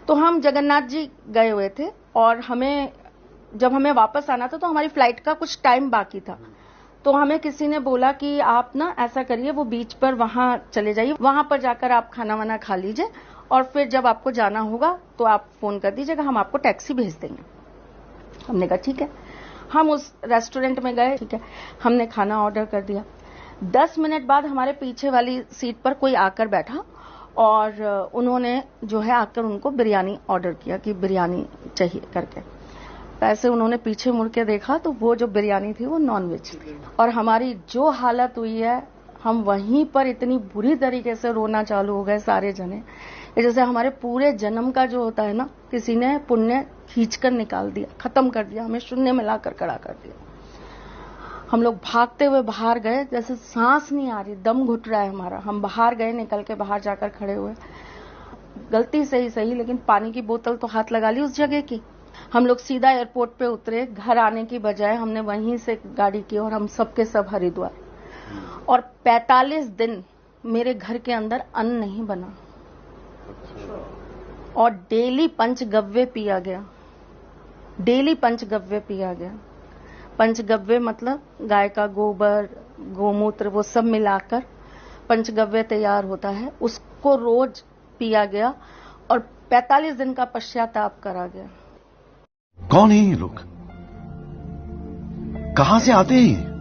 तो हम जगन्नाथ जी गए हुए थे और जब हमें वापस आना था तो हमारी फ्लाइट का कुछ टाइम बाकी था। तो हमें किसी ने बोला कि आप ना ऐसा करिए, वो बीच पर वहां चले जाइए, वहां पर जाकर आप खाना वाना खा लीजिए और फिर जब आपको जाना होगा तो आप फोन कर दीजिएगा, हम आपको टैक्सी भेज देंगे। हमने कहा ठीक है। हम उस रेस्टोरेंट में गए, ठीक है, हमने खाना ऑर्डर कर दिया। 10 मिनट बाद हमारे पीछे वाली सीट पर कोई आकर बैठा और उन्होंने जो है आकर उनको बिरयानी ऑर्डर किया कि बिरयानी चाहिए करके। ऐसे उन्होंने पीछे मुड़ के देखा तो वो जो बिरयानी थी वो नॉन वेज थी और हमारी जो हालत हुई है, हम वहीं पर इतनी बुरी तरीके से रोना चालू हो गए सारे जने, जैसे हमारे पूरे जन्म का जो होता है ना, किसी ने पुण्य खींचकर निकाल दिया, खत्म कर दिया, हमें शून्य में लाकर खड़ा कर दिया। हम लोग भागते हुए बाहर गए, जैसे सांस नहीं आ रही, दम घुट रहा है हमारा। हम बाहर गए, निकल के बाहर जाकर खड़े हुए, गलती से ही सही लेकिन पानी की बोतल तो हाथ लगा ली उस जगह की। हम लोग सीधा एयरपोर्ट पे उतरे, घर आने की बजाय हमने वहीं से गाड़ी की और हम सबके सब हरिद्वार। और 45 दिन मेरे घर के अंदर अन्न नहीं बना और डेली पंचगव्य पिया गया, डेली पंचगव्य पिया गया। पंचगव्य मतलब गाय का गोबर, गोमूत्र, वो सब मिलाकर पंचगव्य तैयार होता है, उसको रोज पिया गया और 45 दिन का पश्चाताप करा गया। कौन है ये लोग, कहां से आते हैं?